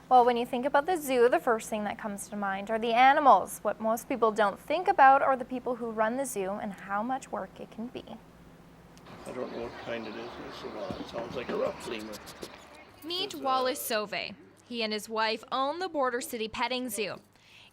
Well, when you think about the zoo, the first thing that comes to mind are the animals. What most people don't think about are the people who run the zoo and how much work it can be. I don't know what kind it is. It sounds like a rough lemur. Meet Wallace Sauve. He and his wife own the Border City Petting Zoo.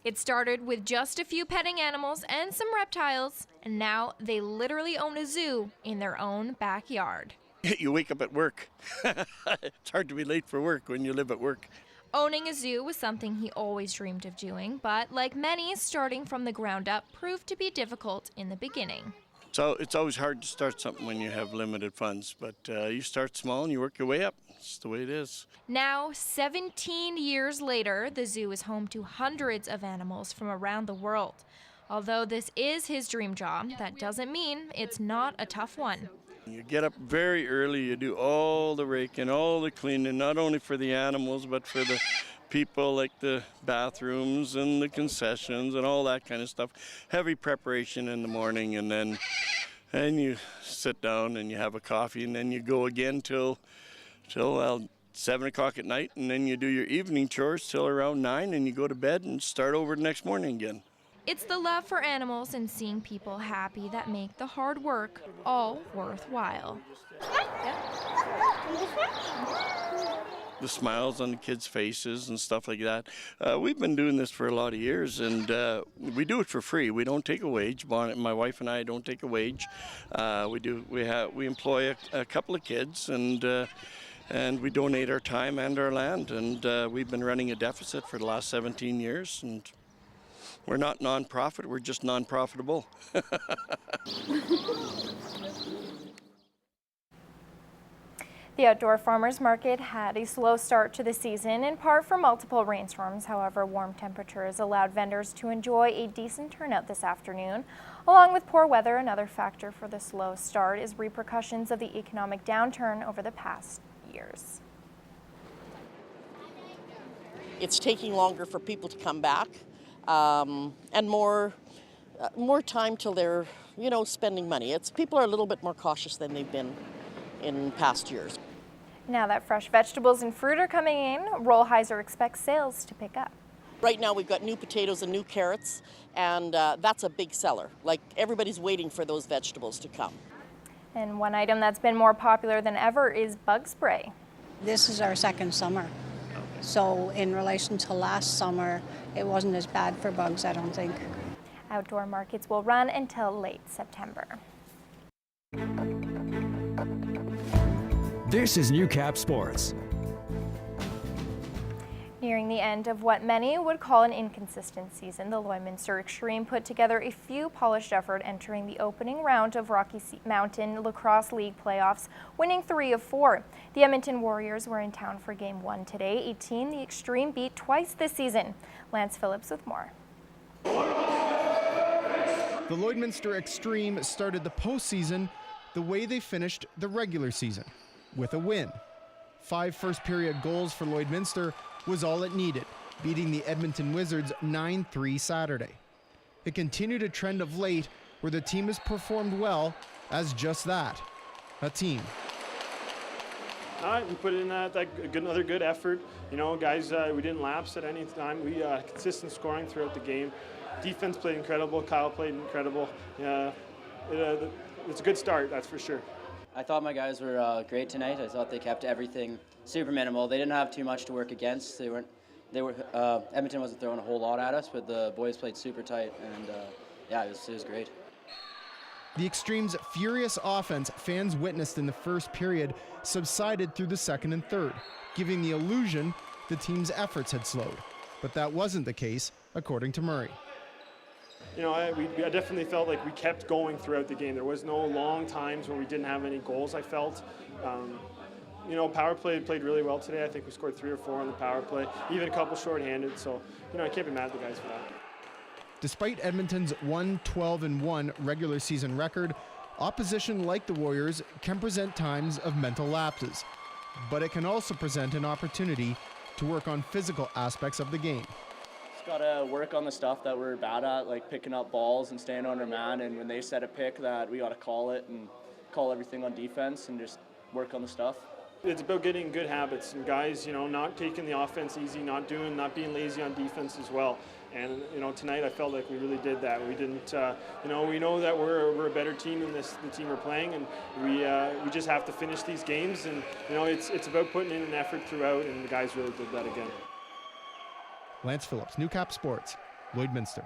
It started with just a few petting animals and some reptiles, and now they literally own a zoo in their own backyard. You wake up at work. It's hard to be late for work when you live at work. Owning a zoo was something he always dreamed of doing, but like many, starting from the ground up proved to be difficult in the beginning. So it's always hard to start something when you have limited funds, but you start small and you work your way up. It's the way it is. Now, 17 years later, the zoo is home to hundreds of animals from around the world. Although this is his dream job, that doesn't mean it's not a tough one. You get up very early, you do all the raking, all the cleaning, not only for the animals, but for the people, like the bathrooms and the concessions and all that kind of stuff. Heavy preparation in the morning, and then you sit down and you have a coffee, and then you go again till 7 o'clock at night, and then you do your evening chores till around 9, and you go to bed and start over the next morning again. It's the love for animals and seeing people happy that make the hard work all worthwhile. The smiles on the kids' faces and stuff like that. We've been doing this for a lot of years, and we do it for free. We don't take a wage. My wife and I don't take a wage. We employ a couple of kids, and we donate our time and our land. And we've been running a deficit for the last 17 years. And we're not non-profit, we're just non-profitable. The outdoor farmers market had a slow start to the season, in part for multiple rainstorms. However, warm temperatures allowed vendors to enjoy a decent turnout this afternoon. Along with poor weather, another factor for the slow start is repercussions of the economic downturn over the past years. It's taking longer for people to come back. And more time till they're, spending money. People are a little bit more cautious than they've been in past years. Now that fresh vegetables and fruit are coming in, Rolheiser expects sales to pick up. Right now we've got new potatoes and new carrots, and that's a big seller. Like, everybody's waiting for those vegetables to come. And one item that's been more popular than ever is bug spray. This is our second summer. So in relation to last summer, it wasn't as bad for bugs, I don't think. Outdoor markets will run until late September. This is Newcap Sports. Nearing the end of what many would call an inconsistent season, the Lloydminster Xtreme put together a few polished effort entering the opening round of Rocky Mountain Lacrosse League playoffs, winning 3 of 4. The Edmonton Warriors were in town for Game 1 today, a team the Xtreme beat twice this season. Lance Phillips with more. The Lloydminster Xtreme started the postseason the way they finished the regular season, with a win. 5 first-period goals for Lloydminster was all it needed, beating the Edmonton Wizards 9-3 Saturday. It continued a trend of late where the team has performed well as just that, a team. All right, we put in another good effort. Guys, we didn't lapse at any time. We consistent scoring throughout the game. Defense played incredible. Kyle played incredible. It's a good start, that's for sure. I thought my guys were great tonight. I thought they kept everything super minimal. They didn't have too much to work against. Edmonton wasn't throwing a whole lot at us, but the boys played super tight, and it was great. The Xtreme's furious offense fans witnessed in the first period subsided through the second and third, giving the illusion the team's efforts had slowed. But that wasn't the case, according to Murray. I definitely felt like we kept going throughout the game. There was no long times where we didn't have any goals, I felt. Power play played really well today. I think we scored 3 or 4 on the power play, even a couple shorthanded. So, I can't be mad at the guys for that. Despite Edmonton's 1-12-1 regular season record, opposition like the Warriors can present times of mental lapses. But it can also present an opportunity to work on physical aspects of the game. Got to work on the stuff that we're bad at, like picking up balls and staying under man, and when they set a pick, that we got to call it and call everything on defense and just work on the stuff. It's about getting good habits and guys, not taking the offense easy, not being lazy on defense as well. And tonight I felt like we really did that. We didn't, we know that we're a better team than the team we're playing, and we just have to finish these games. And it's about putting in an effort throughout, and the guys really did that again. Lance Phillips, Newcap Sports, Lloydminster.